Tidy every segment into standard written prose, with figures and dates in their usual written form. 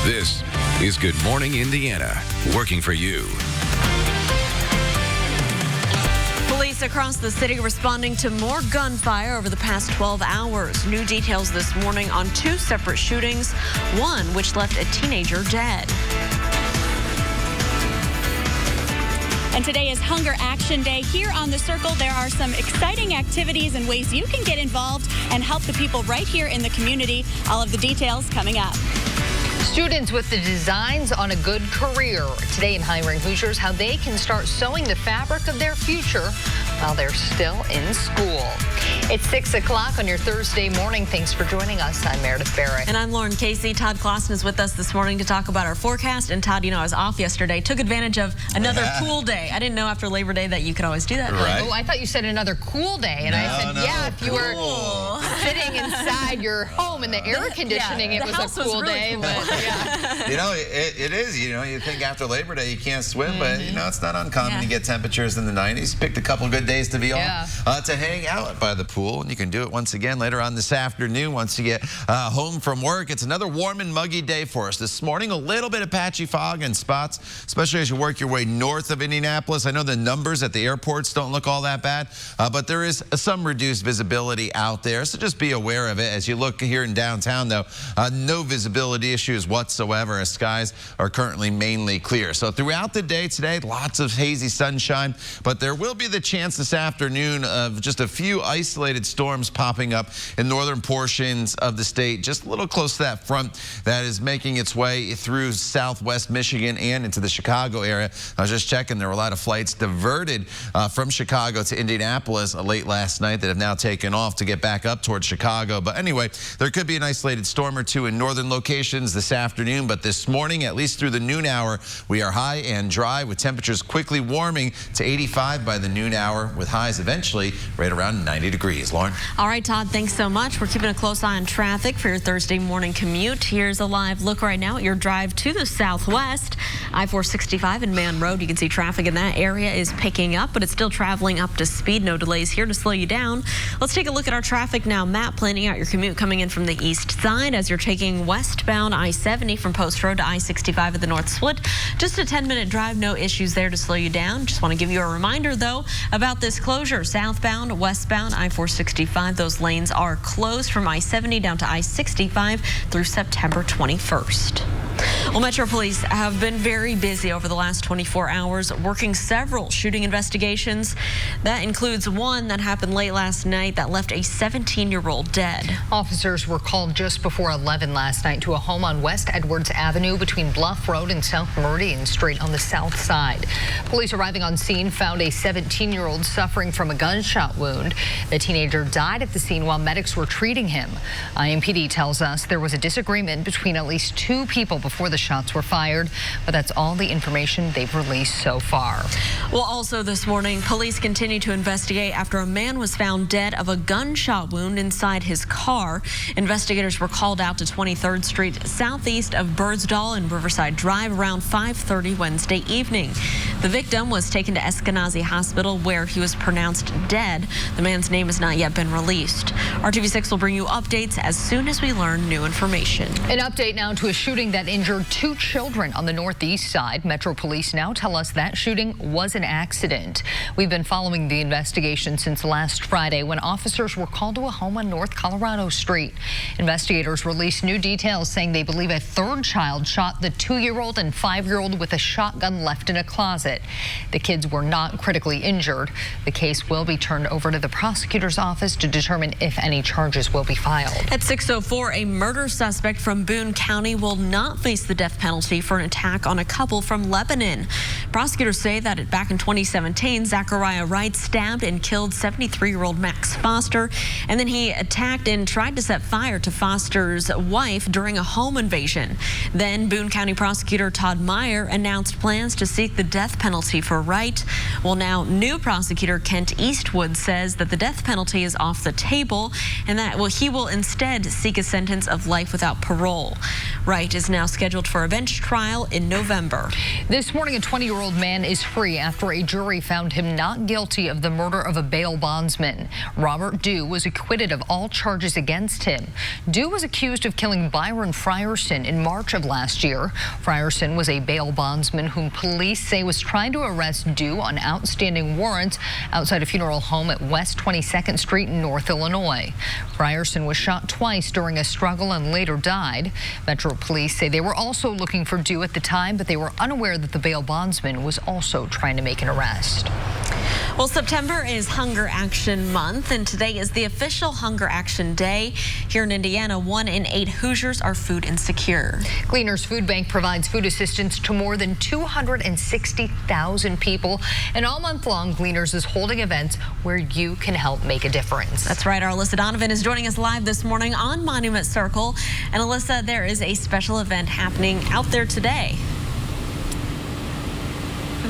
This is Good Morning Indiana, working for you. Police across the city responding to more gunfire over the past 12 hours. New details this morning on two separate shootings, one which left a teenager dead. And today is Hunger Action Day. Here on The Circle, there are some exciting activities and ways you can get involved and help the people right here in the community. All of the details coming up. Students with the designs on a good career. Today in Hiring Hoosiers, how they can start sewing the fabric of their future while they're still in school. It's 6 o'clock on your Thursday morning. Thanks for joining us. I'm Meredith Barrett. And I'm Lauren Casey. Todd Clausen is with us this morning to talk about our forecast. And Todd, you know, I was off yesterday. Took advantage of another cool day. I didn't know after Labor Day that you could always do that. Right. Oh, I thought you said another cool day. And I said, yeah, if you were sitting inside your home in the air conditioning, it was a cool day. Cool. But, yeah. You know, it is. You know, you think after Labor Day you can't swim, but, you know, it's not uncommon to get temperatures in the 90s. Picked a couple good days to be off, to hang out by the pool. And you can do it once again later on this afternoon once you get home from work. It's another warm and muggy day for us. This morning, a little bit of patchy fog in spots, especially as you work your way north of Indianapolis. I know the numbers at the airports don't look all that bad, but there is some reduced visibility out there. So just be aware of it. As you look here in downtown, though, no visibility issues whatsoever as skies are currently mainly clear. So throughout the day today, lots of hazy sunshine, but there will be the chance this afternoon of just a few isolated storms popping up in northern portions of the state, just a little close to that front that is making its way through southwest Michigan and into the Chicago area. I was just checking, there were a lot of flights diverted from Chicago to Indianapolis late last night that have now taken off to get back up towards Chicago. But anyway, there could be an isolated storm or two in northern locations this afternoon, but this morning, at least through the noon hour, we are high and dry with temperatures quickly warming to 85 by the noon hour with highs eventually right around 90 degrees. Lauren? All right, Todd, thanks so much. We're keeping a close eye on traffic for your Thursday morning commute. Here's a live look right now at your drive to the southwest. I-465 and Man Road. You can see traffic in that area is picking up, but it's still traveling up to speed. No delays here to slow you down. Let's take a look at our traffic now. Matt, planning out your commute coming in from the east side as you're taking westbound I-70 from Post Road to I-65 at the North Split. Just a 10-minute drive, no issues there to slow you down. Just want to give you a reminder, though, about this closure. Southbound, westbound, I-465. Those lanes are closed from I-70 down to I-65 through September 21st. Well, Metro Police have been very busy over the last 24 hours working several shooting investigations. That includes one that happened late last night that left a 17-year-old dead. Officers were called just before 11 last night to a home on West Edwards Avenue between Bluff Road and South Meridian Street on the south side. Police arriving on scene found a 17-year-old suffering from a gunshot wound. The teenager died at the scene while medics were treating him. IMPD tells us there was a disagreement between at least two people before the shots were fired, but that's all the information they've released so far. Well, also this morning, police continue to investigate after a man was found dead of a gunshot wound inside his car. Investigators were called out to 23rd Street southeast of Birdsdall and Riverside Drive around 5:30 Wednesday evening. The victim was taken to Eskenazi Hospital where he was pronounced dead. The man's name has not yet been released. RTV6 will bring you updates as soon as we learn new information. An update now to a shooting that injured two children on the northeast side. Metro Police now tell us that shooting was an accident. We've been following the investigation since last Friday when officers were called to a home on North Colorado Street. Investigators released new details saying they believe a third child shot the 2-year-old and 5-year-old with a shotgun left in a closet. The kids were not critically injured. The case will be turned over to the prosecutor's office to determine if any charges will be filed. At 6:04, a murder suspect from Boone County will not face the death penalty for an attack on a couple from Lebanon. Prosecutors say that back in 2017, Zachariah Wright stabbed and killed 73-year-old Max Foster, and then he attacked and tried to set fire to Foster's wife during a home invasion. Then Boone County prosecutor Todd Meyer announced plans to seek the death penalty for Wright. Well, now new prosecutor Kent Eastwood says that the death penalty is off the table and that he will instead seek a sentence of life without parole. Wright is now scheduled booked for a bench trial in November. This morning, a 20-year-old man is free after a jury found him not guilty of the murder of a bail bondsman. Robert Dew was acquitted of all charges against him. Dew was accused of killing Byron Frierson in March of last year. Frierson was a bail bondsman whom police say was trying to arrest Dew on outstanding warrants outside a funeral home at West 22nd Street in North Illinois. Frierson was shot twice during a struggle and later died. Metro Police say they were also looking for Dew at the time, but they were unaware that the bail bondsman was also trying to make an arrest. Well, September is Hunger Action Month, and today is the official Hunger Action Day. Here in Indiana, 1 in 8 Hoosiers are food insecure. Gleaners Food Bank provides food assistance to more than 260,000 people. And all month long, Gleaners is holding events where you can help make a difference. That's right. Our Alyssa Donovan is joining us live this morning on Monument Circle. And Alyssa, there is a special event happening out there today.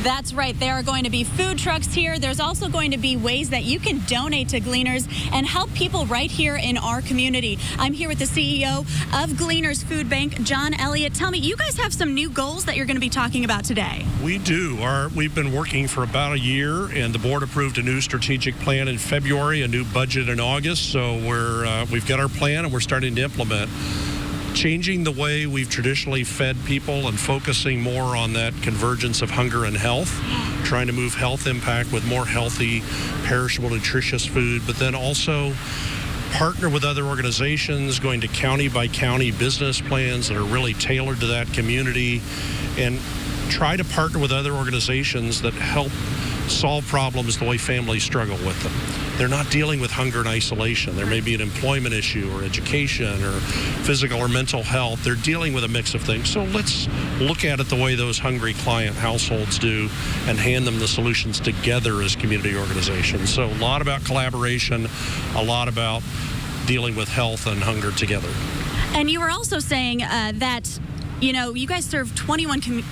That's right. There are going to be food trucks here. There's also going to be ways that you can donate to Gleaners and help people right here in our community. I'm here with the CEO of Gleaners Food Bank, John Elliott. Tell me, you guys have some new goals that you're going to be talking about today. We do. We've been working for about a year, and the board approved a new strategic plan in February, a new budget in August. So we've got our plan, and we're starting to implement. Changing the way we've traditionally fed people and focusing more on that convergence of hunger and health, trying to move health impact with more healthy, perishable, nutritious food, but then also partner with other organizations, going to county by county business plans that are really tailored to that community, and try to partner with other organizations that help solve problems the way families struggle with them. They're not dealing with hunger and isolation. There may be an employment issue or education or physical or mental health. They're dealing with a mix of things. So let's look at it the way those hungry client households do and hand them the solutions together as community organizations. So a lot about collaboration, a lot about dealing with health and hunger together. And you were also saying that, you know, you guys serve 21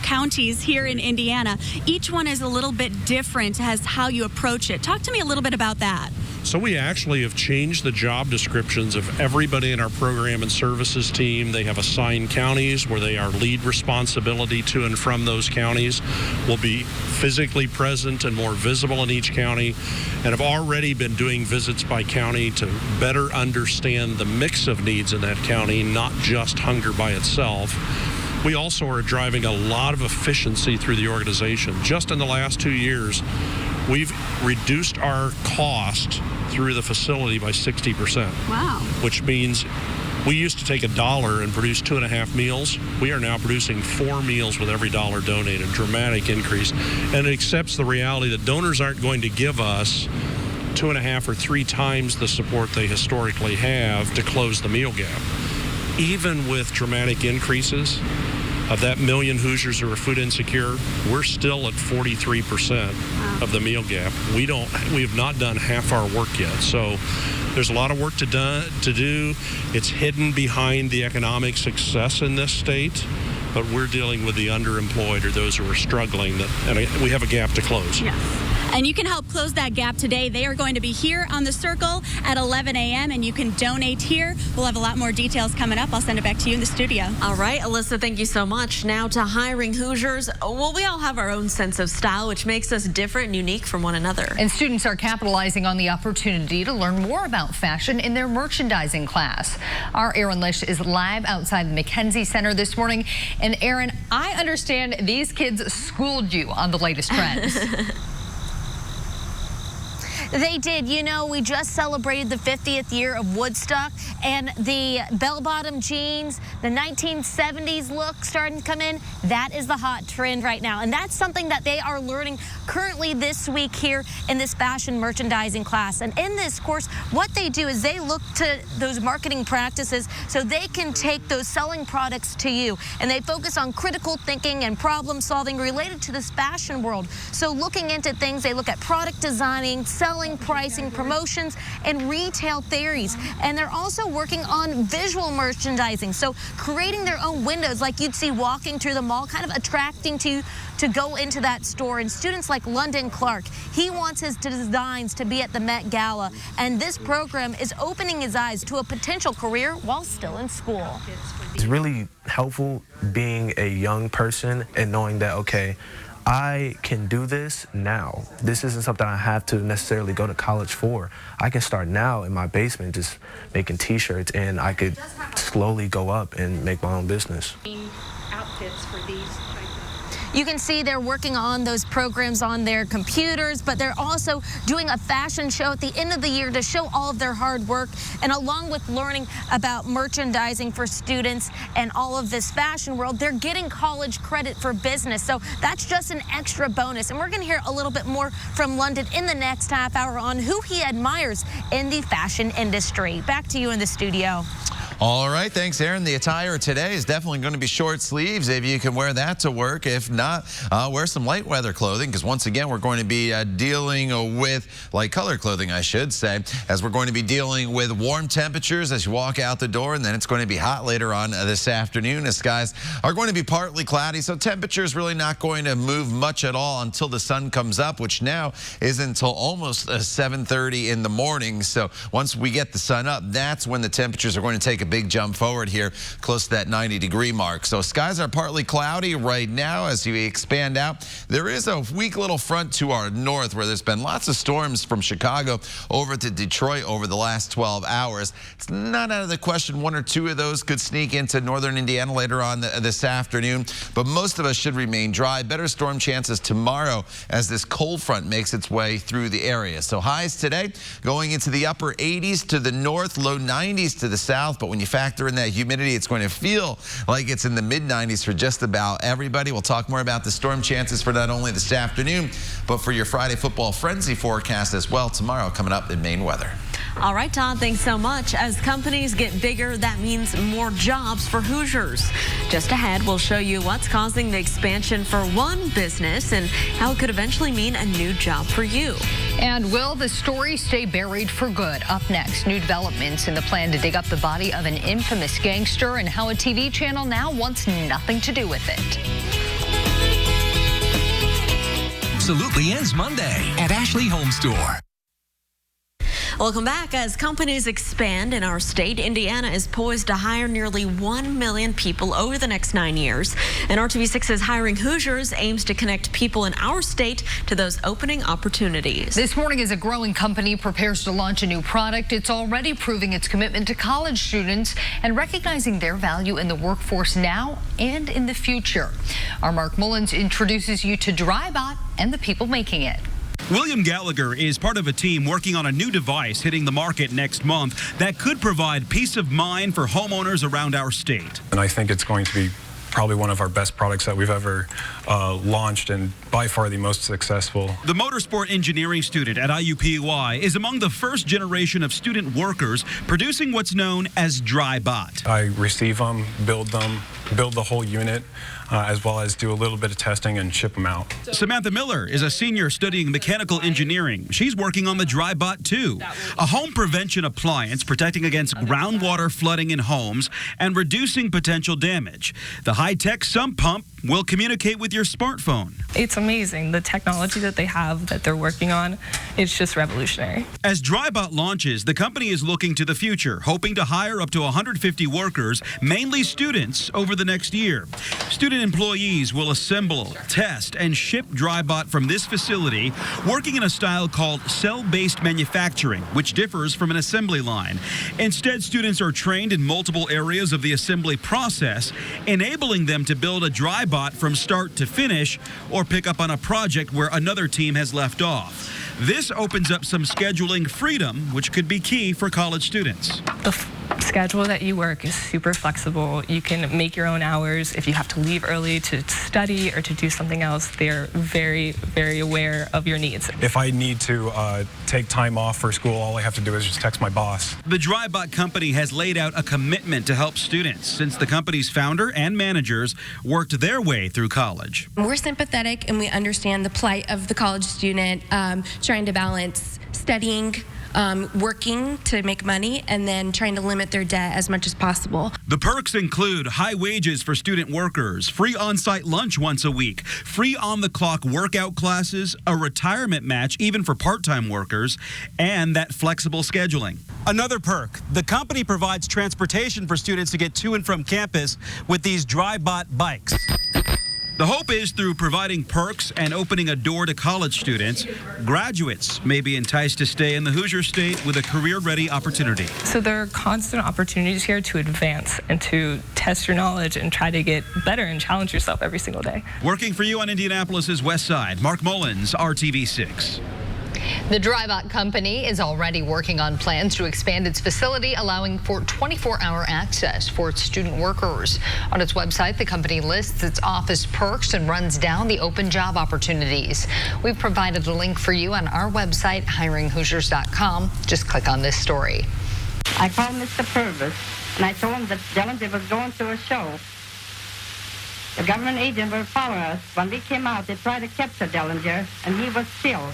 counties here in Indiana. Each one is a little bit different as how you approach it. Talk to me a little bit about that. So we actually have changed the job descriptions of everybody in our program and services team. They have assigned counties where they are lead responsibility to and from those counties. We'll be physically present and more visible in each county, and have already been doing visits by county to better understand the mix of needs in that county, not just hunger by itself. We also are driving a lot of efficiency through the organization. Just in the last 2 years, we've reduced our cost through the facility by 60%. Wow. Which means we used to take $1 and produce 2.5 meals. We are now producing 4 meals with every dollar donated, a dramatic increase. And it accepts the reality that donors aren't going to give us 2.5 or 3 times the support they historically have to close the meal gap. Even with dramatic increases, of that million Hoosiers who are food insecure, we're still at 43% of the meal gap. We have not done half our work yet. So there's a lot of work to do. It's hidden behind the economic success in this state, but we're dealing with the underemployed or those who are struggling, and we have a gap to close. Yes. And you can help close that gap today. They are going to be here on the Circle at 11 a.m. and you can donate here. We'll have a lot more details coming up. I'll send it back to you in the studio. All right, Alyssa, thank you so much. Now to hiring Hoosiers. Well, we all have our own sense of style, which makes us different and unique from one another. And students are capitalizing on the opportunity to learn more about fashion in their merchandising class. Our Aaron Lish is live outside the McKenzie Center this morning. And Aaron, I understand these kids schooled you on the latest trends. They did. You know, we just celebrated the 50th year of Woodstock, and the bell-bottom jeans, the 1970s look starting to come in. That is the hot trend right now, and that's something that they are learning currently this week here in this fashion merchandising class. And in this course, what they do is they look to those marketing practices so they can take those selling products to you, and they focus on critical thinking and problem solving related to this fashion world. So looking into things, they look at product designing, selling selling, pricing, promotions, and retail theories. And they're also working on visual merchandising, so creating their own windows like you'd see walking through the mall, kind of attracting to go into that store. And students like London Clark, he wants his designs to be at the Met Gala, and this program is opening his eyes to a potential career while still in school. It's really helpful being a young person and knowing that, okay, I can do this now. This isn't something I have to necessarily go to college for. I can start now in my basement just making t-shirts, and I could slowly go up and make my own business. Outfits for these. You can see they're working on those programs on their computers, but they're also doing a fashion show at the end of the year to show all of their hard work. And along with learning about merchandising for students and all of this fashion world, they're getting college credit for business. So that's just an extra bonus. And we're going to hear a little bit more from London in the next half hour on who he admires in the fashion industry. Back to you in the studio. All right, thanks, Aaron. The attire today is definitely going to be short sleeves if you can wear that to work. If not, wear some light weather clothing, because once again, we're going to be dealing with light color clothing, I should say, as we're going to be dealing with warm temperatures as you walk out the door, and then it's going to be hot later on this afternoon as skies are going to be partly cloudy, so temperatures really not going to move much at all until the sun comes up, which now is until almost 7:30 in the morning. So once we get the sun up, that's when the temperatures are going to take a big jump forward here, close to that 90-degree mark. So skies are partly cloudy right now. As you expand out, there is a weak little front to our north where there's been lots of storms from Chicago over to Detroit over the last 12 hours. It's not out of the question one or two of those could sneak into northern Indiana later on this afternoon, but most of us should remain dry. Better storm chances tomorrow as this cold front makes its way through the area. So highs today going into the upper 80s to the north, low 90s to the south, but when you factor in that humidity, it's going to feel like it's in the mid-90s for just about everybody. We'll talk more about the storm chances for not only this afternoon, but for your Friday football frenzy forecast as well tomorrow coming up in Maine weather. All right, Todd, thanks so much. As companies get bigger, that means more jobs for Hoosiers. Just ahead, we'll show you what's causing the expansion for one business and how it could eventually mean a new job for you. And will the story stay buried for good? Up next, new developments in the plan to dig up the body of an infamous gangster and how a TV channel now wants nothing to do with it. Absolutely ends Monday at Ashley Home Store. Welcome back. As companies expand in our state, Indiana is poised to hire nearly 1 million people over the next 9 years. And RTV6's Hiring Hoosiers aims to connect people in our state to those opening opportunities. This morning, as a growing company prepares to launch a new product, it's already proving its commitment to college students and recognizing their value in the workforce now and in the future. Our Mark Mullins introduces you to Drybot and the people making it. William Gallagher is part of a team working on a new device hitting the market next month that could provide peace of mind for homeowners around our state. And I think it's going to be probably one of our best products that we've ever launched, and by far the most successful. The motorsport engineering student at IUPUI is among the first generation of student workers producing what's known as Drybot. I receive them, build the whole unit, as well as do a little bit of testing and ship them out. Samantha Miller is a senior studying mechanical engineering. She's working on the Drybot 2, a home prevention appliance protecting against groundwater flooding in homes and reducing potential damage. The high-tech sump pump will communicate with your smartphone. It's amazing, the technology that they have that they're working on. It's just revolutionary. As Drybot launches, the company is looking to the future, hoping to hire up to 150 workers, mainly students, over the next year. Student employees will assemble, test, and ship Drybot from this facility, working in a style called cell-based manufacturing, which differs from an assembly line. Instead, students are trained in multiple areas of the assembly process, enabling them to build a Drybot from start to finish or pick up on a project where another team has left off. This opens up some scheduling freedom, which could be key for college students. The schedule that you work is super flexible. You can make your own hours. If you have to leave early to study or to do something else, they're very, very aware of your needs. If I need to take time off for school, all I have to do is just text my boss. The Drybot company has laid out a commitment to help students since the company's founder and managers worked their way through college. We're sympathetic and we understand the plight of the college student trying to balance studying, working to make money, and then trying to limit their debt as much as possible. The perks include high wages for student workers, free on-site lunch once a week, free on-the-clock workout classes, a retirement match even for part-time workers, and that flexible scheduling. Another perk, the company provides transportation for students to get to and from campus with these DriveBot bikes. The hope is through providing perks and opening a door to college students, graduates may be enticed to stay in the Hoosier State with a career-ready opportunity. So there are constant opportunities here to advance and to test your knowledge and try to get better and challenge yourself every single day. Working for you on Indianapolis's West Side, Mark Mullins, RTV6. The DriveBot company is already working on plans to expand its facility, allowing for 24-hour access for its student workers. On its website, the company lists its office perks and runs down the open job opportunities. We've provided a link for you on our website, hiringhoosiers.com. Just click on this story. I called Mr. Purvis, and I told him that Dellinger was going to a show. The government agent will follow us. When we came out, they tried to capture Dellinger, and he was killed.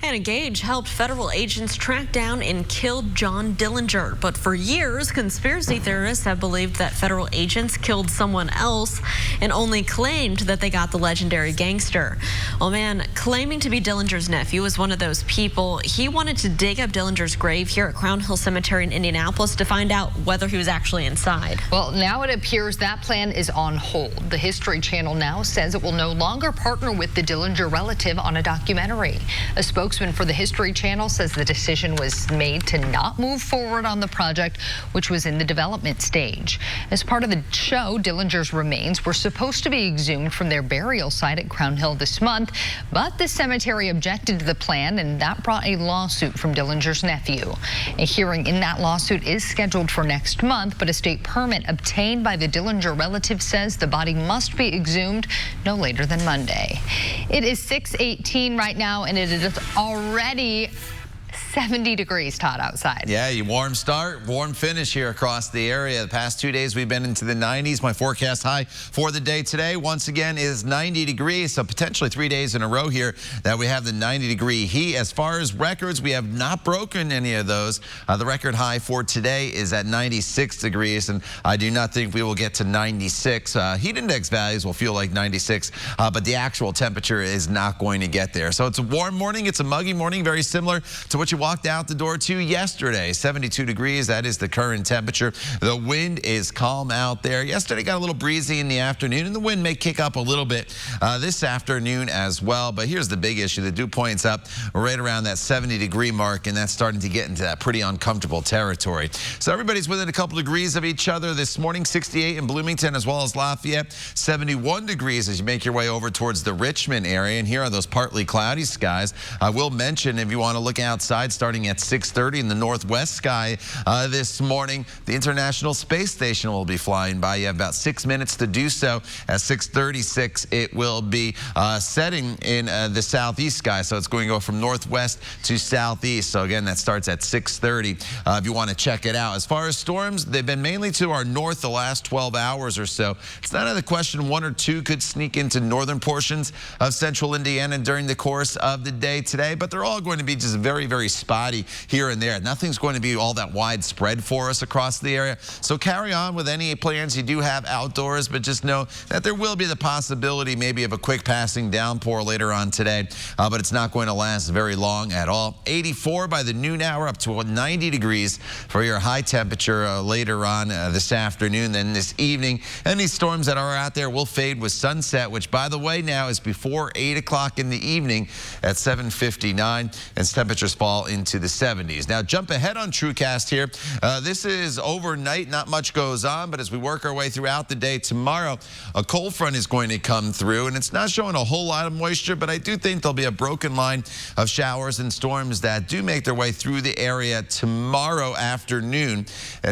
And a Gage helped federal agents track down and kill John Dillinger. But for years, conspiracy theorists have believed that federal agents killed someone else and only claimed that they got the legendary gangster. Well, man claiming to be Dillinger's nephew was one of those people. He wanted to dig up Dillinger's grave here at Crown Hill Cemetery in Indianapolis to find out whether he was actually inside. Well, now it appears that plan is on hold. The History Channel now says it will no longer partner with the Dillinger relative on a documentary. A spokesman for the History Channel says the decision was made to not move forward on the project, which was in the development stage. As part of the show, Dillinger's remains were supposed to be exhumed from their burial site at Crown Hill this month, but the cemetery objected to the plan, and that brought a lawsuit from Dillinger's nephew. A hearing in that lawsuit is scheduled for next month, but a state permit obtained by the Dillinger relative says the body must be exhumed no later than Monday. It is 6:18 right now, and it is already 70 degrees, Todd, outside. Yeah, you warm start, warm finish here across the area. The past 2 days we've been into the 90s. My forecast high for the day today, once again, is 90 degrees. So potentially 3 days in a row here that we have the 90-degree heat. As far as records, we have not broken any of those. The record high for today is at 96 degrees, and I do not think we will get to 96. Heat index values will feel like 96, but the actual temperature is not going to get there. So it's a warm morning. It's a muggy morning, very similar to what you walked out the door to yesterday. 72 degrees, that is the current temperature. The wind is calm out there. Yesterday got a little breezy in the afternoon, and the wind may kick up a little bit this afternoon as well. But here's the big issue. The dew point's up right around that 70-degree mark, and that's starting to get into that pretty uncomfortable territory. So everybody's within a couple degrees of each other this morning. 68 in Bloomington as well as Lafayette. 71 degrees as you make your way over towards the Richmond area. And here are those partly cloudy skies. I will mention, if you want to look outside, starting at 6:30 in the northwest sky this morning, the International Space Station will be flying by. You have about 6 minutes to do so. At 6:36, it will be setting in the southeast sky, so it's going to go from northwest to southeast. So again, that starts at 6:30 if you want to check it out. As far as storms, they've been mainly to our north the last 12 hours or so. It's not out of the question one or two could sneak into northern portions of central Indiana during the course of the day today, but they're all going to be just very, very spotty here and there. Nothing's going to be all that widespread for us across the area. So carry on with any plans you do have outdoors, but just know that there will be the possibility maybe of a quick passing downpour later on today, but it's not going to last very long at all. 84 by the noon hour, up to 90 degrees for your high temperature later on this afternoon. Then this evening, any storms that are out there will fade with sunset, which by the way now is before 8 o'clock in the evening at 7:59, and temperatures fall into the 70s. Now jump ahead on TrueCast here. This is overnight. Not much goes on, but as we work our way throughout the day tomorrow, a cold front is going to come through, and it's not showing a whole lot of moisture, but I do think there'll be a broken line of showers and storms that do make their way through the area tomorrow afternoon.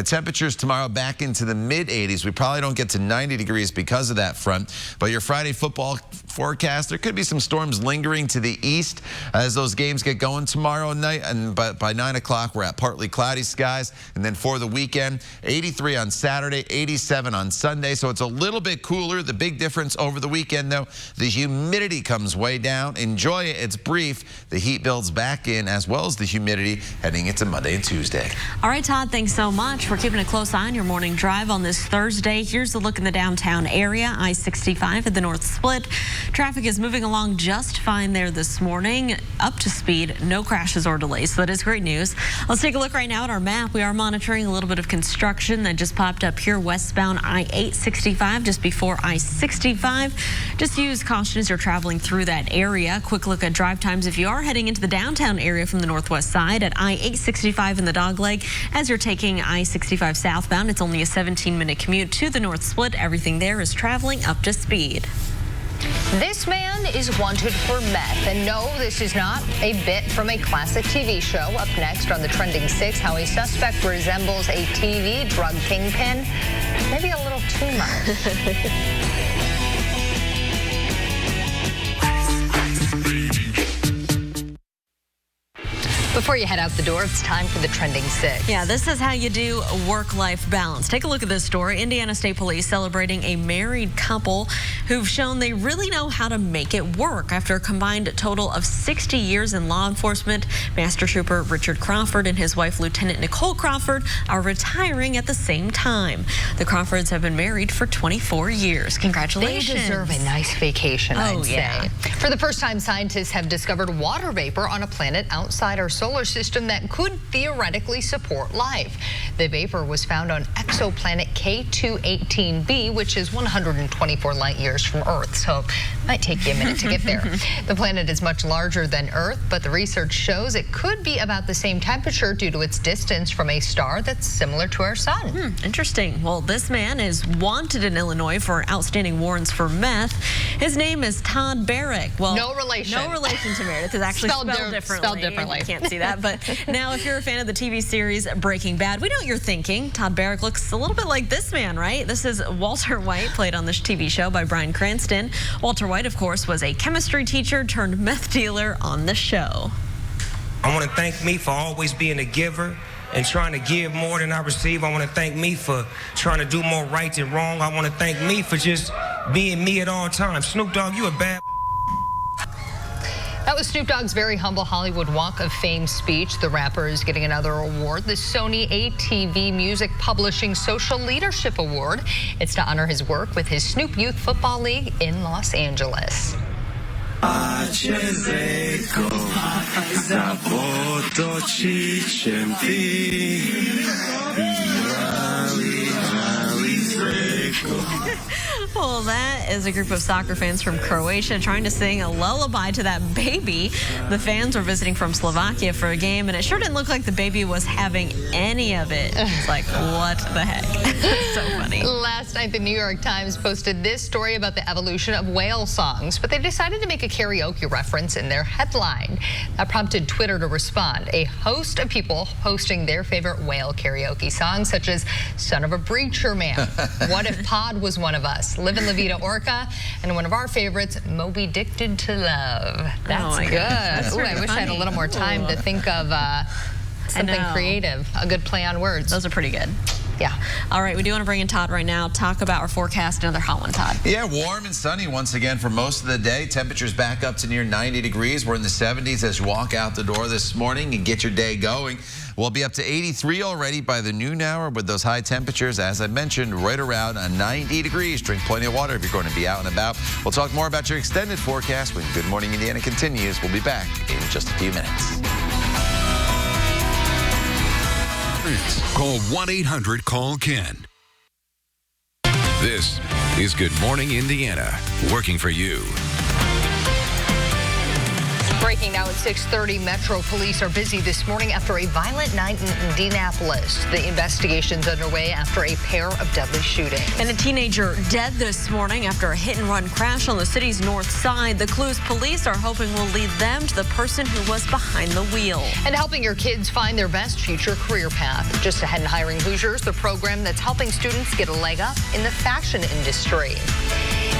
Temperatures tomorrow back into the mid-80s. We probably don't get to 90 degrees because of that front, but your Friday football forecast. There could be some storms lingering to the east as those games get going tomorrow night. And by 9 o'clock, we're at partly cloudy skies. And then for the weekend, 83 on Saturday, 87 on Sunday. So it's a little bit cooler. The big difference over the weekend, though, the humidity comes way down. Enjoy it. It's brief. The heat builds back in, as well as the humidity heading into Monday and Tuesday. All right, Todd, thanks so much. We're keeping a close eye on your morning drive on this Thursday. Here's a look in the downtown area. I-65 at the North Split. Traffic is moving along just fine there this morning. Up to speed, no crashes or delays, so that is great news. Let's take a look right now at our map. We are monitoring a little bit of construction that just popped up here westbound I-865 just before I-65. Just use caution as you're traveling through that area. Quick look at drive times if you are heading into the downtown area from the northwest side at I-865 in the Dogleg. As you're taking I-65 southbound, it's only a 17-minute commute to the North Split. Everything there is traveling up to speed. This man is wanted for meth. And no, this is not a bit from a classic TV show. Up next on the Trending 6, how a suspect resembles a TV drug kingpin. Maybe a little too much. Before you head out the door, it's time for the Trending 6. Yeah, this is how you do work-life balance. Take a look at this story. Indiana State Police celebrating a married couple who've shown they really know how to make it work. After a combined total of 60 years in law enforcement, Master Trooper Richard Crawford and his wife, Lieutenant Nicole Crawford, are retiring at the same time. The Crawfords have been married for 24 years. Congratulations. They deserve a nice vacation, I'd yeah. say. For the first time, scientists have discovered water vapor on a planet outside our solar system that could theoretically support life. The vapor was found on exoplanet K218b, which is 124 light years from Earth, so it might take you a minute to get there. The planet is much larger than Earth, but the research shows it could be about the same temperature due to its distance from a star that's similar to our sun. Interesting. Well, this man is wanted in Illinois for outstanding warrants for meth. His name is Todd Barrick. Well, no relation. No relation to Meredith. It's actually spelled differently. You can't see that. But now, if you're a fan of the TV series Breaking Bad, we know what you're thinking. Todd Barrick looks a little bit like this man, right? This is Walter White, played on this TV show by Bryan Cranston. Walter White, of course, was a chemistry teacher turned meth dealer on the show. I want to thank me for always being a giver and trying to give more than I receive. I want to thank me for trying to do more right than wrong. I want to thank me for just being me at all times. Snoop Dogg, you a bad... That was Snoop Dogg's very humble Hollywood Walk of Fame speech. The rapper is getting another award, the Sony ATV Music Publishing Social Leadership Award. It's to honor his work with his Snoop Youth Football League in Los Angeles. Well, that is a group of soccer fans from Croatia trying to sing a lullaby to that baby. The fans were visiting from Slovakia for a game, and it sure didn't look like the baby was having any of it. It's like, what the heck? So funny. Last night, the New York Times posted this story about the evolution of whale songs, but they decided to make a karaoke reference in their headline. That prompted Twitter to respond. A host of people posting their favorite whale karaoke songs, such as Son of a Preacher Man, What If Pod Was One of Us, Livin' La Vida Orca, and one of our favorites, Moby Dicted to Love. That's good. That's Ooh, I wish I had a little more time to think of something creative, a good play on words. Those are pretty good. Yeah. All right, we do want to bring in Todd right now. Talk about our forecast. Another hot one, Todd. Yeah, warm and sunny once again for most of the day. Temperatures back up to near 90 degrees. We're in the 70s as you walk out the door this morning and get your day going. We'll be up to 83 already by the noon hour with those high temperatures, as I mentioned, right around 90 degrees. Drink plenty of water if you're going to be out and about. We'll talk more about your extended forecast when Good Morning Indiana continues. We'll be back in just a few minutes. Call 1-800-CALL-KEN. This is Good Morning Indiana, working for you. Breaking now at 6:30, Metro Police are busy this morning after a violent night in Indianapolis. The investigation's underway after a pair of deadly shootings. And a teenager dead this morning after a hit-and-run crash on the city's north side. The clues police are hoping will lead them to the person who was behind the wheel. And helping your kids find their best future career path. Just ahead in Hiring Hoosiers, the program that's helping students get a leg up in the fashion industry.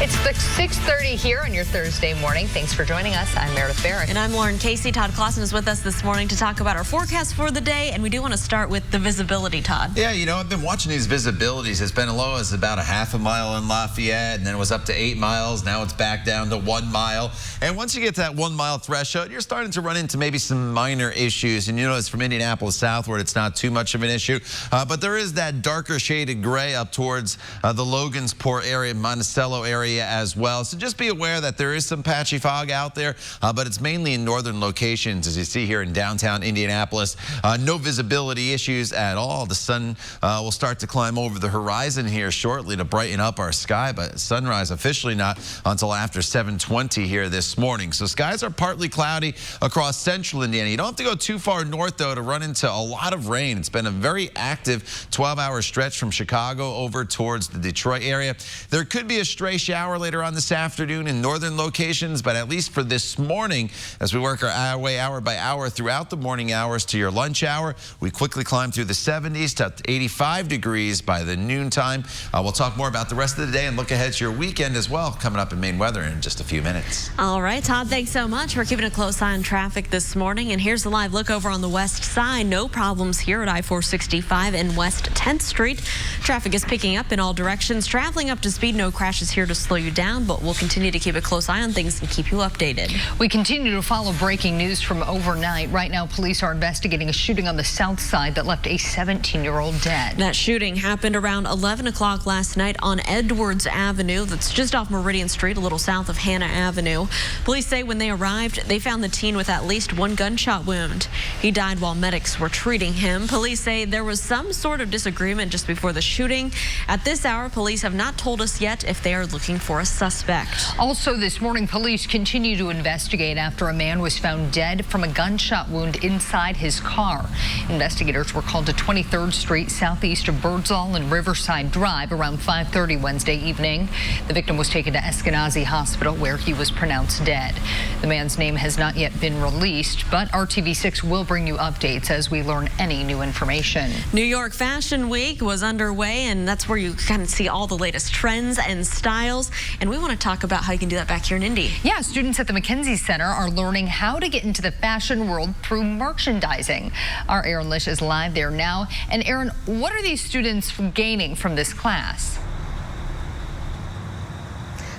It's the 6:30 here on your Thursday morning. Thanks for joining us. I'm Meredith Barrett. And I'm Lauren Casey. Todd Clausen is with us this morning to talk about our forecast for the day. And we do want to start with the visibility, Todd. Yeah, you know, I've been watching these visibilities. It's been as low as about a half a mile in Lafayette, and then it was up to 8 miles. Now it's back down to 1 mile. And once you get to that 1 mile threshold, you're starting to run into maybe some minor issues. And you notice from Indianapolis southward, it's not too much of an issue. But there is that darker shaded gray up towards the Logansport area, Monticello area as well. So just be aware that there is some patchy fog out there, but it's mainly in northern locations, as you see here in downtown Indianapolis. No visibility issues at all. The sun will start to climb over the horizon here shortly to brighten up our sky, but sunrise officially not until after 7:20 here this morning. So skies are partly cloudy across central Indiana. You don't have to go too far north, though, to run into a lot of rain. It's been a very active 12-hour stretch from Chicago over towards the Detroit area. There could be a stray shower later on this afternoon in northern locations, but at least for this morning, as we work our way hour by hour throughout the morning hours to your lunch hour, we quickly climb through the 70s to 85 degrees by the noontime. We'll talk more about the rest of the day and look ahead to your weekend as well, coming up in Maine weather in just a few minutes. All right, Todd, thanks so much. We're keeping a close eye on traffic this morning, and here's a live look over on the west side. No problems here at I-465 and West 10th Street. Traffic is picking up in all directions. Traveling up to speed, no crashes here to slow you down, but we'll continue to keep a close eye on things and keep you updated. We continue to follow breaking news from overnight. Right now, police are investigating a shooting on the south side that left a 17-year-old dead. That shooting happened around 11 o'clock last night on Edwards Avenue. That's just off Meridian Street, a little south of Hannah Avenue. Police say when they arrived, they found the teen with at least one gunshot wound. He died while medics were treating him. Police say there was some sort of disagreement just before the shooting. At this hour, police have not told us yet if they are looking for a suspect. Also this morning, police continue to investigate after a man was found dead from a gunshot wound inside his car. Investigators were called to 23rd Street southeast of Birdsall and Riverside Drive around 5:30 Wednesday evening. The victim was taken to Eskenazi Hospital where he was pronounced dead. The man's name has not yet been released, but RTV6 will bring you updates as we learn any new information. New York Fashion Week was underway, and that's where you kind of see all the latest trends and styles. And we want to talk about how you can do that back here in Indy. Yeah, students at the McKenzie Center are learning how to get into the fashion world through merchandising. Our Aaron Lish is live there now. And Aaron, what are these students gaining from this class?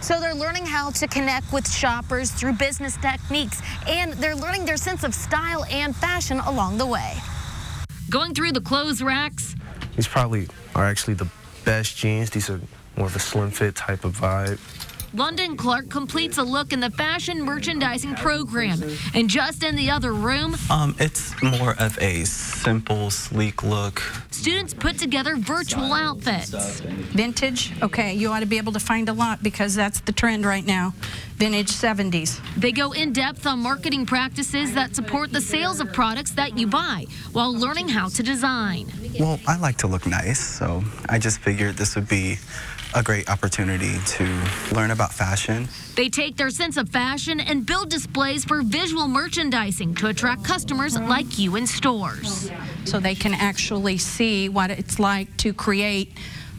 So they're learning how to connect with shoppers through business techniques, and they're learning their sense of style and fashion along the way. Going through the clothes racks. These probably are actually the best jeans. These are more of a slim fit type of vibe. London Clark completes a look in the fashion merchandising program. And just in the other room, it's more of a simple, sleek look. Students put together virtual outfits. Vintage, okay, you ought to be able to find a lot because that's the trend right now. Vintage 70s. They go in depth on marketing practices that support the sales of products that you buy while learning how to design. Well, I like to look nice, so I just figured this would be a great opportunity to learn about fashion. They take their sense of fashion and build displays for visual merchandising to attract customers like you in stores. So they can actually see what it's like to create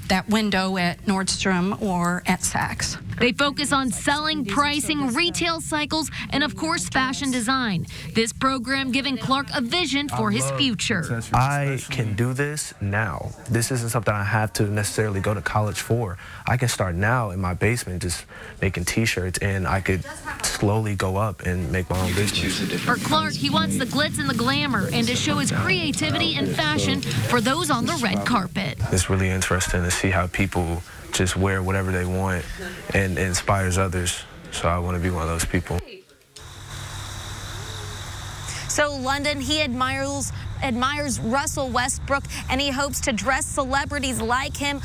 that window at Nordstrom or at Saks. They focus on selling, pricing, retail cycles, and of course, fashion design. This program giving Clark a vision for his future. I can do this now. This isn't something I have to necessarily go to college for. I can start now in my basement just making t-shirts, and I could slowly go up and make my own business. For Clark, he wants the glitz and the glamour and to show his creativity and fashion for those on the red carpet. It's really interesting to see how people just wear whatever they want and it inspires others. So I want to be one of those people. So London, he admires Russell Westbrook, and he hopes to dress celebrities like him.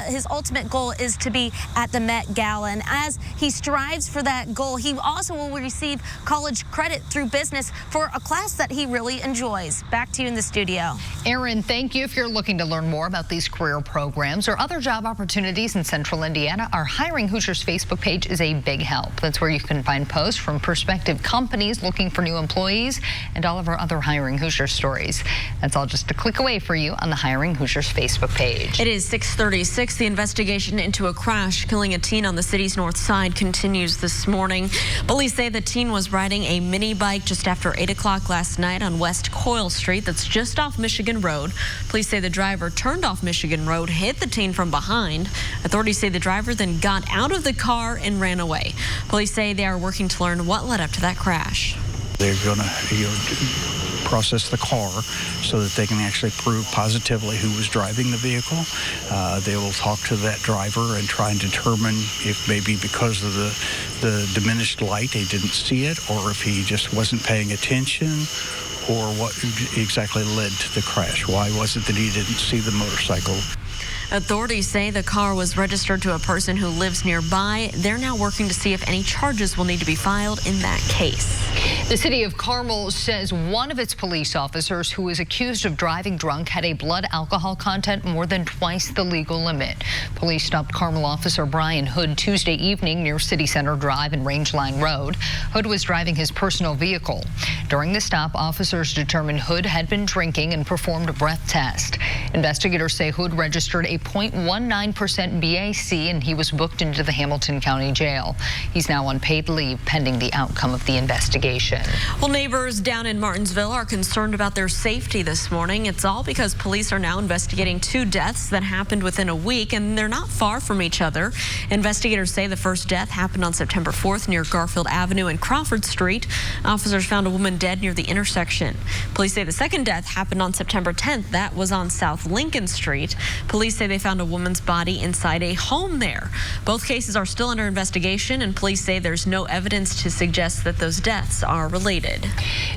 His ultimate goal is to be at the Met Gala, and as he strives for that goal, he also will receive college credit through business for a class that he really enjoys. Back to you in the studio. Aaron, thank you. If you're looking to learn more about these career programs or other job opportunities in Central Indiana, our Hiring Hoosiers Facebook page is a big help. That's where you can find posts from prospective companies looking for new employees and all of our other Hiring Hoosiers stories. That's all just a click away for you on the Hiring Hoosiers Facebook page. It is 6:36. 36, the investigation into a crash killing a teen on the city's north side continues this morning. Police say the teen was riding a mini bike just after 8 o'clock last night on West Coyle Street, that's just off Michigan Road. Police say the driver turned off Michigan Road, hit the teen from behind. Authorities say the driver then got out of the car and ran away. Police say they are working to learn what led up to that crash. They're going to process the car so that they can actually prove positively who was driving the vehicle. They will talk to that driver and try and determine if maybe because of the diminished light they didn't see it, or if he just wasn't paying attention, or what exactly led to the crash. Why was it that he didn't see the motorcycle? Authorities say the car was registered to a person who lives nearby. They're now working to see if any charges will need to be filed in that case. The city of Carmel says one of its police officers who is accused of driving drunk had a blood alcohol content more than twice the legal limit. Police stopped Carmel officer Brian Hood Tuesday evening near City Center Drive and Rangeline Road. Hood was driving his personal vehicle. During the stop, officers determined Hood had been drinking and performed a breath test. Investigators say Hood registered a 0.19% BAC and he was booked into the Hamilton County Jail. He's now on paid leave pending the outcome of the investigation. Well, neighbors down in Martinsville are concerned about their safety this morning. It's all because police are now investigating 2 deaths that happened within a week, and they're not far from each other. Investigators say the first death happened on September 4th near Garfield Avenue and Crawford Street. Officers found a woman dead near the intersection. Police say the second death happened on September 10th. That was on South Lincoln Street. Police say they found a woman's body inside a home there. Both cases are still under investigation, and police say there's no evidence to suggest that those deaths are related.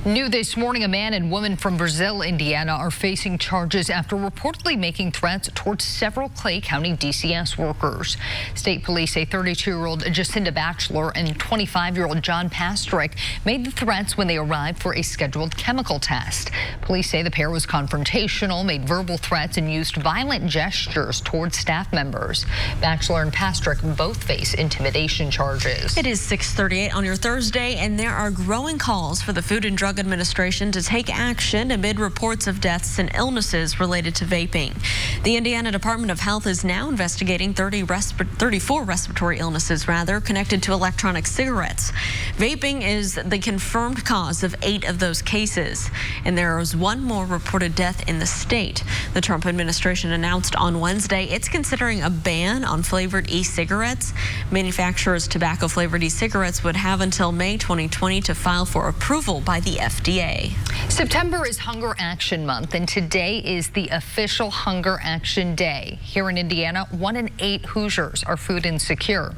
New this morning, a man and woman from Brazil, Indiana are facing charges after reportedly making threats towards several Clay County DCS workers. State police say 32-year-old Jacinda Batchelor and 25-year-old John Pastrick made the threats when they arrived for a scheduled chemical test. Police say the pair was confrontational, made verbal threats, and used violent gestures towards staff members. Batchelor and Pastrick both face intimidation charges. It is 6:38 on your Thursday, and there are growing calls for the Food and Drug Administration to take action amid reports of deaths and illnesses related to vaping. The Indiana Department of Health is now investigating 34 respiratory illnesses connected to electronic cigarettes. Vaping is the confirmed cause of 8 of those cases, and there is 1 more reported death in the state. The Trump administration announced on Wednesday it's considering a ban on flavored e-cigarettes. Manufacturers tobacco-flavored e-cigarettes would have until May 2020 to file for approval by the FDA. September is Hunger Action Month, and today is the official Hunger Action Day. Here in Indiana, 1 in 8 Hoosiers are food insecure.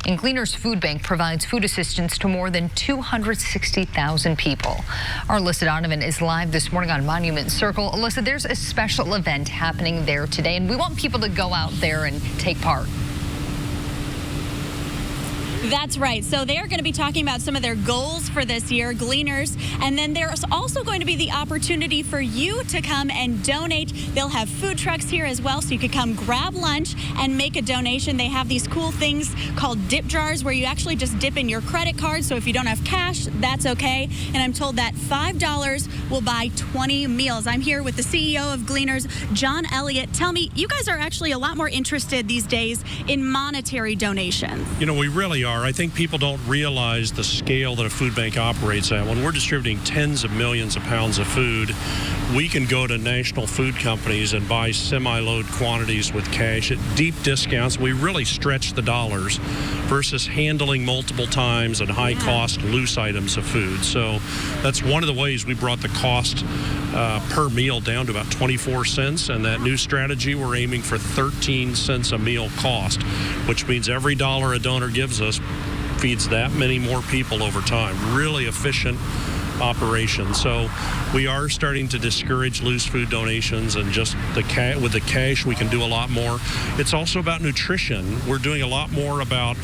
And Gleaners Food Bank provides food assistance to more than 260,000 people. Our Alyssa Donovan is live this morning on Monument Circle. Alyssa, there's a special event happening there today, and we want people to go out there and take part. That's right. So they are going to be talking about some of their goals for this year, Gleaners, and then there's also going to be the opportunity for you to come and donate. They'll have food trucks here as well, so you could come grab lunch and make a donation. They have these cool things called dip jars where you actually just dip in your credit card, so if you don't have cash, that's okay. And I'm told that $5 will buy 20 meals. I'm here with the CEO of Gleaners, John Elliott. Tell me, you guys are actually a lot more interested these days in monetary donations. You know, we really are. I think people don't realize the scale that a food bank operates at. When we're distributing tens of millions of pounds of food, we can go to national food companies and buy semi-load quantities with cash at deep discounts. We really stretch the dollars versus handling multiple times and high-cost loose items of food. So that's one of the ways we brought the cost per meal down to about 24 cents, and that new strategy, we're aiming for 13 cents a meal cost, which means every dollar a donor gives us feeds that many more people over time. Really efficient operation. So we are starting to discourage loose food donations, and just with the cash we can do a lot more. It's also about nutrition. We're doing a lot more about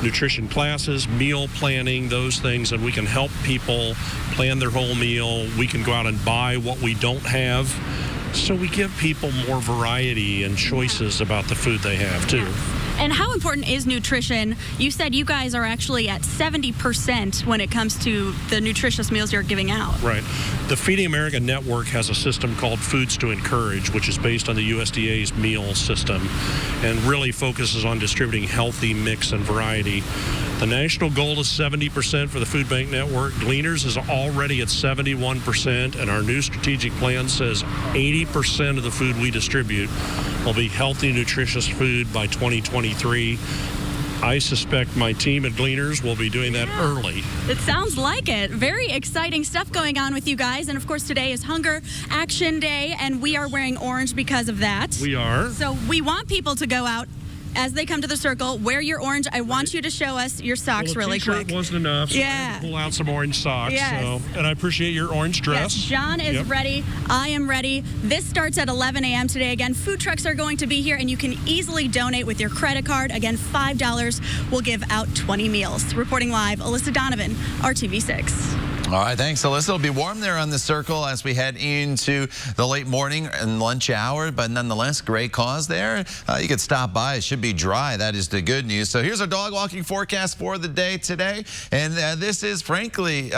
nutrition classes, meal planning, those things, and we can help people plan their whole meal. We can go out and buy what we don't have. So we give people more variety and choices about the food they have too. And how important is nutrition? You said you guys are actually at 70% when it comes to the nutritious meals you're giving out. Right. The Feeding America Network has a system called Foods to Encourage, which is based on the USDA's meal system and really focuses on distributing healthy mix and variety. The national goal is 70% for the Food Bank Network. Gleaners is already at 71%, and our new strategic plan says 80% of the food we distribute will be healthy, nutritious food by 2023. I suspect my team at Gleaners will be doing that early. It sounds like it. Very exciting stuff going on with you guys. And of course, today is Hunger Action Day, and we are wearing orange because of that. We are. So we want people to go out as they come to the circle, wear your orange. I want you to show us your socks really quick. Wasn't enough, so I had to pull out some orange socks. Yes. So, and I appreciate your orange dress. Yes, John is ready. I am ready. This starts at 11 a.m. today. Again, food trucks are going to be here, and you can easily donate with your credit card. Again, $5 will give out 20 meals. Reporting live, Alyssa Donovan, RTV6. All right, thanks, Alyssa. It'll be warm there on the circle as we head into the late morning and lunch hour, but nonetheless, great cause there. You could stop by. It should be dry. That is the good news. So here's our dog walking forecast for the day today, and this is Frankie,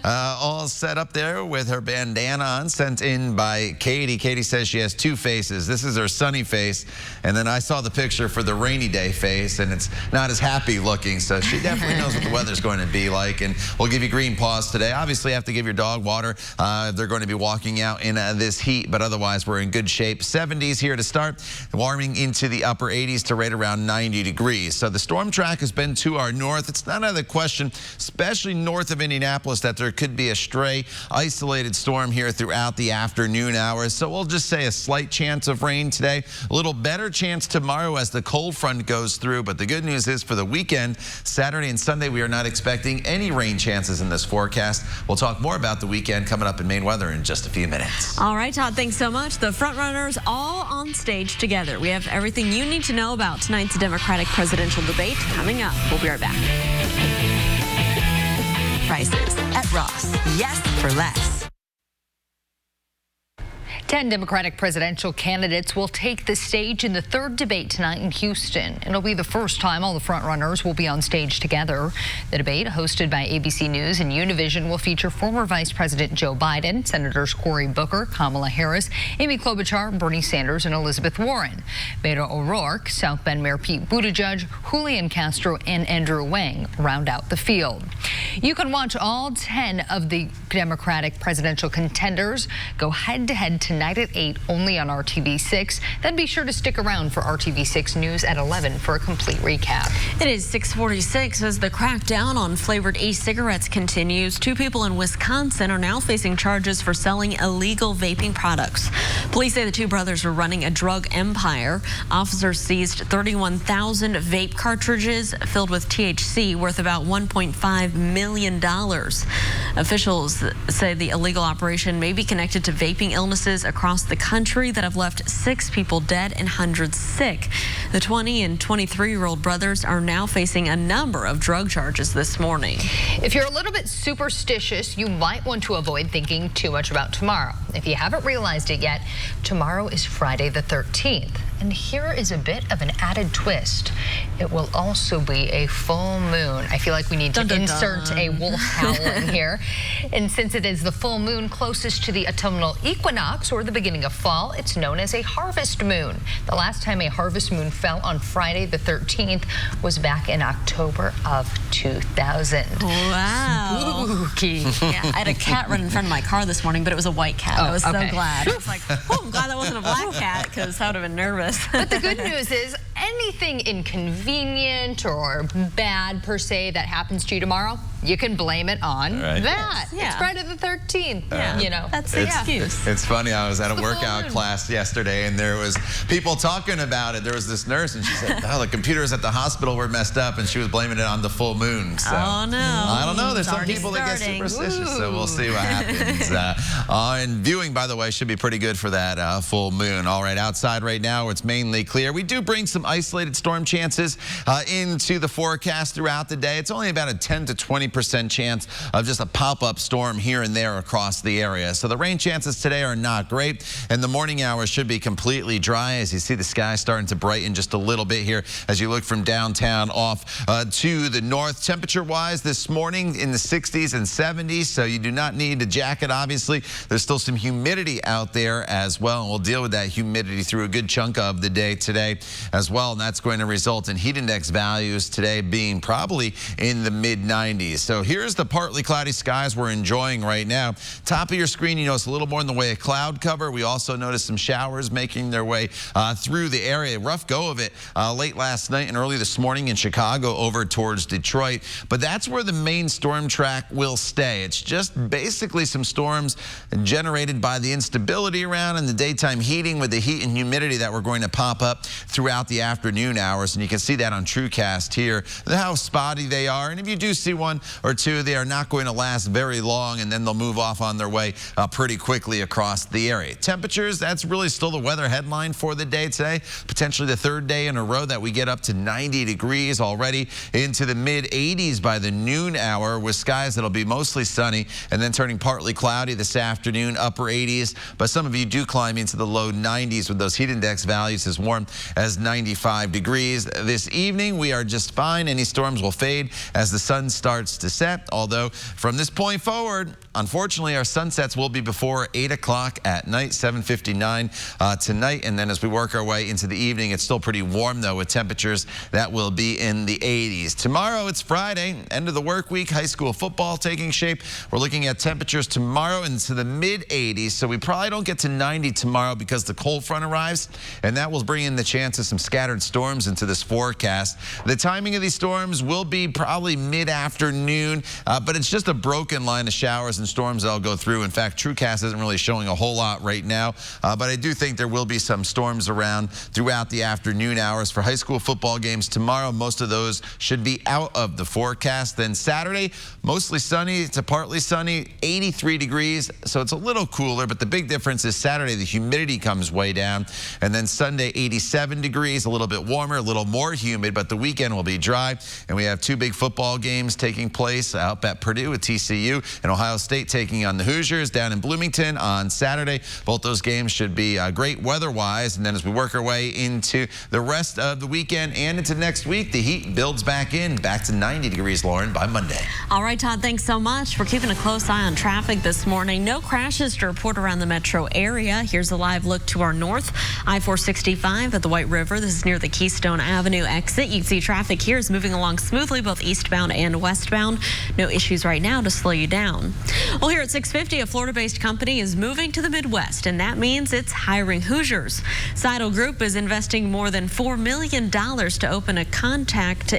all set up there with her bandana on, sent in by Katie. Katie says she has two faces. This is her sunny face, and then I saw the picture for the rainy day face, and it's not as happy looking, so she definitely knows what the weather's going to be like, and we'll give you green paws today. Obviously, you have to give your dog water. They're going to be walking out in this heat, but otherwise, we're in good shape. 70s here to start, warming into the upper 80s to right around 90 degrees. So the storm track has been to our north. It's not out of the question, especially north of Indianapolis, that there could be a stray isolated storm here throughout the afternoon hours. So we'll just say a slight chance of rain today. A little better chance tomorrow as the cold front goes through. But the good news is for the weekend, Saturday and Sunday, we are not expecting any rain chances in this forecast. We'll talk more about the weekend coming up in Maine weather in just a few minutes. All right, Todd, thanks so much. The front runners all on stage together. We have everything you need to know about tonight's Democratic presidential debate coming up. We'll be right back. Prices at Ross. Yes for less. 10 Democratic presidential candidates will take the stage in the third debate tonight in Houston. It'll be the first time all the frontrunners will be on stage together. The debate, hosted by ABC News and Univision, will feature former Vice President Joe Biden, Senators Cory Booker, Kamala Harris, Amy Klobuchar, Bernie Sanders, and Elizabeth Warren. Beto O'Rourke, South Bend Mayor Pete Buttigieg, Julian Castro, and Andrew Wang round out the field. You can watch all 10 of the Democratic presidential contenders go head-to-head tonight at 8 only on RTV6. Then be sure to stick around for RTV6 News at 11 for a complete recap. It is 6:46 as the crackdown on flavored e-cigarettes continues. 2 people in Wisconsin are now facing charges for selling illegal vaping products. Police say the 2 brothers were running a drug empire. Officers seized 31,000 vape cartridges filled with THC worth about $1.5 million. Officials say the illegal operation may be connected to vaping illnesses across the country that have left 6 people dead and hundreds sick. The 20 and 23-year-old brothers are now facing a number of drug charges this morning. If you're a little bit superstitious, you might want to avoid thinking too much about tomorrow. If you haven't realized it yet, tomorrow is Friday the 13th. And here is a bit of an added twist. It will also be a full moon. I feel like we need to insert a wolf howl in here. And since it is the full moon closest to the autumnal equinox, or the beginning of fall, it's known as a harvest moon. The last time a harvest moon fell on Friday the 13th was back in October of 2000. Wow. Spooky. Yeah, I had a cat run in front of my car this morning, but it was a white cat. I was so glad. I was like, oh, I'm glad that wasn't a black cat, because I would have been nervous. But the good news is anything inconvenient or bad per se that happens to you tomorrow, you can blame it on that. Yeah. It's Friday the 13th. You know, that's the excuse. It's funny. I was at a workout class yesterday, and there was people talking about it. There was this nurse, and she said, "Oh, the computers at the and were messed up," and she was blaming it on the full moon. So, oh no! I don't know. There's some people that get superstitious, so we'll see what happens. And viewing, by the way, should be pretty good for that full moon. All right, outside right now, it's mainly clear. We do bring some isolated storm chances into the forecast throughout the day. It's only about a 10 to 20% chance of just a pop-up storm here and there across the area. So the rain chances today are not great, and the morning hours should be completely dry as you see the sky starting to brighten just a little bit here as you look from downtown off to the north. Temperature-wise this morning in the 60s and 70s, so you do not need a jacket, obviously. There's still some humidity out there as well, and we'll deal with that humidity through a good chunk of the day today as well, and that's going to result in heat index values today being probably in the mid-90s. So here's the partly cloudy skies we're enjoying right now. Top of your screen, you notice a little more in the way of cloud cover. We also noticed some showers making their way through the area. Rough go of it late last night and early this morning in Chicago over towards Detroit, but that's where the main storm track will stay. It's just basically some storms generated by the instability around and the daytime heating with the heat and humidity that we're going to pop up throughout the afternoon hours, and you can see that on TrueCast here, how spotty they are. And if you do see one or two, they are not going to last very long, and then they'll move off on their way pretty quickly across the area. Temperatures, that's really still the weather headline for the day today. Potentially the third day in a row that we get up to 90 degrees already into the mid-80s by the noon hour, with skies that'll be mostly sunny and then turning partly cloudy this afternoon, upper 80s. But some of you do climb into the low 90s with those heat index values as warm as 95 degrees. This evening, we are just fine. Any storms will fade as the sun starts to set, although from this point forward, unfortunately, our sunsets will be before 8 o'clock at night, 7:59 tonight. And then as we work our way into the evening, it's still pretty warm, though, with temperatures that will be in the 80s. Tomorrow, it's Friday, end of the work week, high school football taking shape. We're looking at temperatures tomorrow into the mid-80s, so we probably don't get to 90 tomorrow because the cold front arrives, and that will bring in the chance of some scattered storms into this forecast. The timing of these storms will be probably mid-afternoon, but it's just a broken line of showers and storms that'll go through. In fact, TrueCast isn't really showing a whole lot right now, but I do think there will be some storms around throughout the afternoon hours for high school football games tomorrow. Most of those should be out of the forecast. Then Saturday, mostly sunny to partly sunny, 83 degrees, so it's a little cooler, but the big difference is Saturday, the humidity comes way down, and then Sunday, 87 degrees, a little bit warmer, a little more humid, but the weekend will be dry, and we have two big football games taking place out at Purdue with TCU and Ohio State taking on the Hoosiers down in Bloomington on Saturday. Both those games should be great weather-wise, and then as we work our way into the rest of the weekend and into next week, the heat builds back to 90 degrees, Lauren, by Monday. All right, Todd, thanks so much. We're keeping a close eye on traffic this morning. No crashes to report around the metro area. Here's a live look to our north. I-465 at the White River. This is near the Keystone Avenue exit. You can see traffic here is moving along smoothly, both eastbound and westbound. No issues right now to slow you down. Well, here at 650, a Florida-based company is moving to the Midwest, and that means it's hiring Hoosiers. Seidel Group is investing more than $4 million to open a contact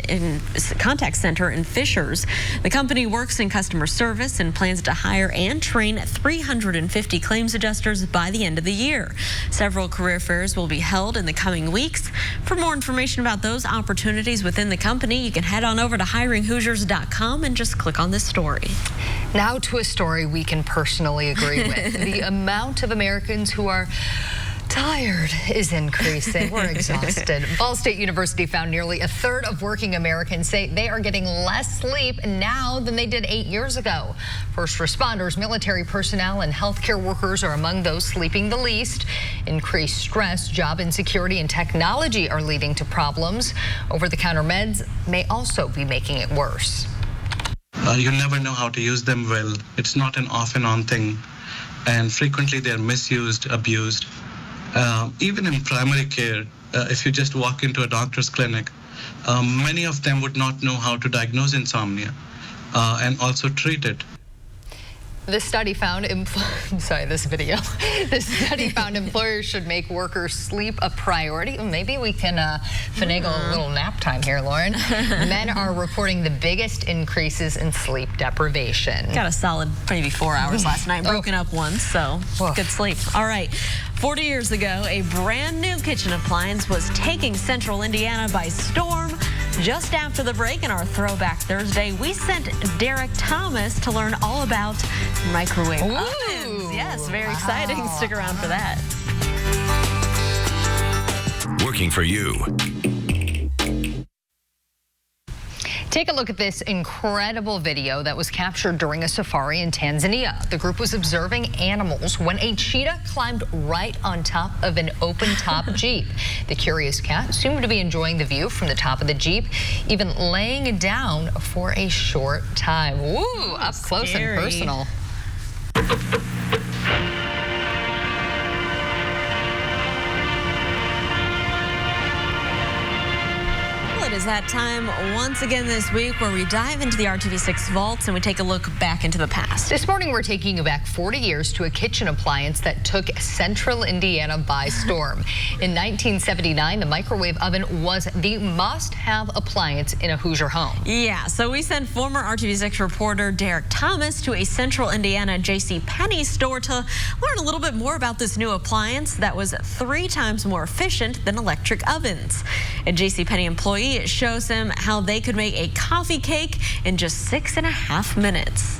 center in Fishers. The company works in customer service and plans to hire and train 350 claims adjusters by the end of the year. Several career fairs will be held in the coming weeks. For more information about those opportunities within the company, you can head on over to hiringhoosiers.com and just click on this story. Now to a story we can personally agree with. The amount of Americans who are tired is increasing. We're exhausted. Ball State University found nearly a third of working Americans say they are getting less sleep now than they did 8 years ago. First responders, military personnel, and healthcare workers are among those sleeping the least. Increased stress, job insecurity, and technology are leading to problems. Over-the-counter meds may also be making it worse. You never know how to use them well. It's not an off and on thing. And frequently they're misused, abused. Even in primary care, if you just walk into a doctor's clinic, many of them would not know how to diagnose insomnia and also treat it. This study found, this study found employers should make workers' sleep a priority. Maybe we can finagle a little nap time here, Lauren. Men are reporting the biggest increases in sleep deprivation. Got a solid maybe 4 hours last night, broken up once, so good sleep. All right. 40 years ago, a brand new kitchen appliance was taking central Indiana by storm. Just after the break in our Throwback Thursday, we sent Derek Thomas to learn all about microwave ovens. Yes, very exciting. Stick around for that. Working for you. Take a look at this incredible video that was captured during a safari in Tanzania. The group was observing animals when a cheetah climbed right on top of an open-top Jeep. The curious cat seemed to be enjoying the view from the top of the Jeep, even laying down for a short time. Woo, up close and personal. It is that time once again this week where we dive into the RTV6 vaults and we take a look back into the past. This morning we're taking you back 40 years to a kitchen appliance that took central Indiana by storm. In 1979, the microwave oven was the must-have appliance in a Hoosier home. Yeah, so we sent former RTV6 reporter Derek Thomas to a central Indiana JCPenney store to learn a little bit more about this new appliance that was 3 times more efficient than electric ovens. A JCPenney employee shows him how they could make a coffee cake in just 6.5 minutes.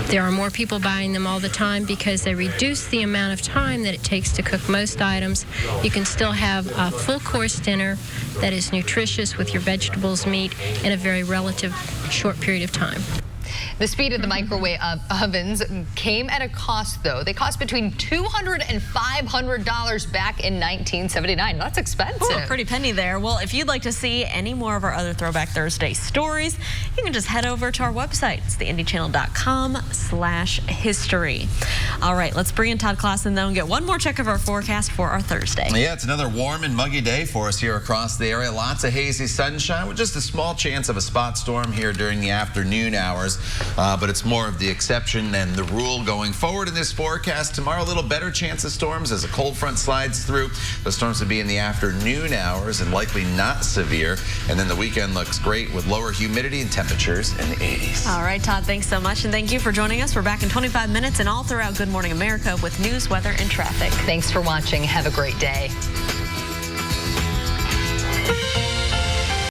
There are more people buying them all the time because they reduce the amount of time that it takes to cook most items. You can still have a full course dinner that is nutritious with your vegetables, meat in a very relative short period of time. The speed of the microwave ovens came at a cost, though. They cost between $200 and $500 back in 1979. That's expensive. Ooh, a pretty penny there. Well, if you'd like to see any more of our other Throwback Thursday stories, you can just head over to our website. It's theindychannel.com/history. All right, let's bring in Todd Claassen, though, and get one more check of our forecast for our Thursday. Yeah, it's another warm and muggy day for us here across the area. Lots of hazy sunshine with just a small chance of a spot storm here during the afternoon hours. But it's more of the exception than the rule going forward in this forecast. Tomorrow, a little better chance of storms as a cold front slides through. The storms will be in the afternoon hours and likely not severe. And then the weekend looks great with lower humidity and temperatures in the 80s. All right, Todd, thanks so much. And thank you for joining us. We're back in 25 minutes and all throughout Good Morning America with news, weather, and traffic. Thanks for watching. Have a great day.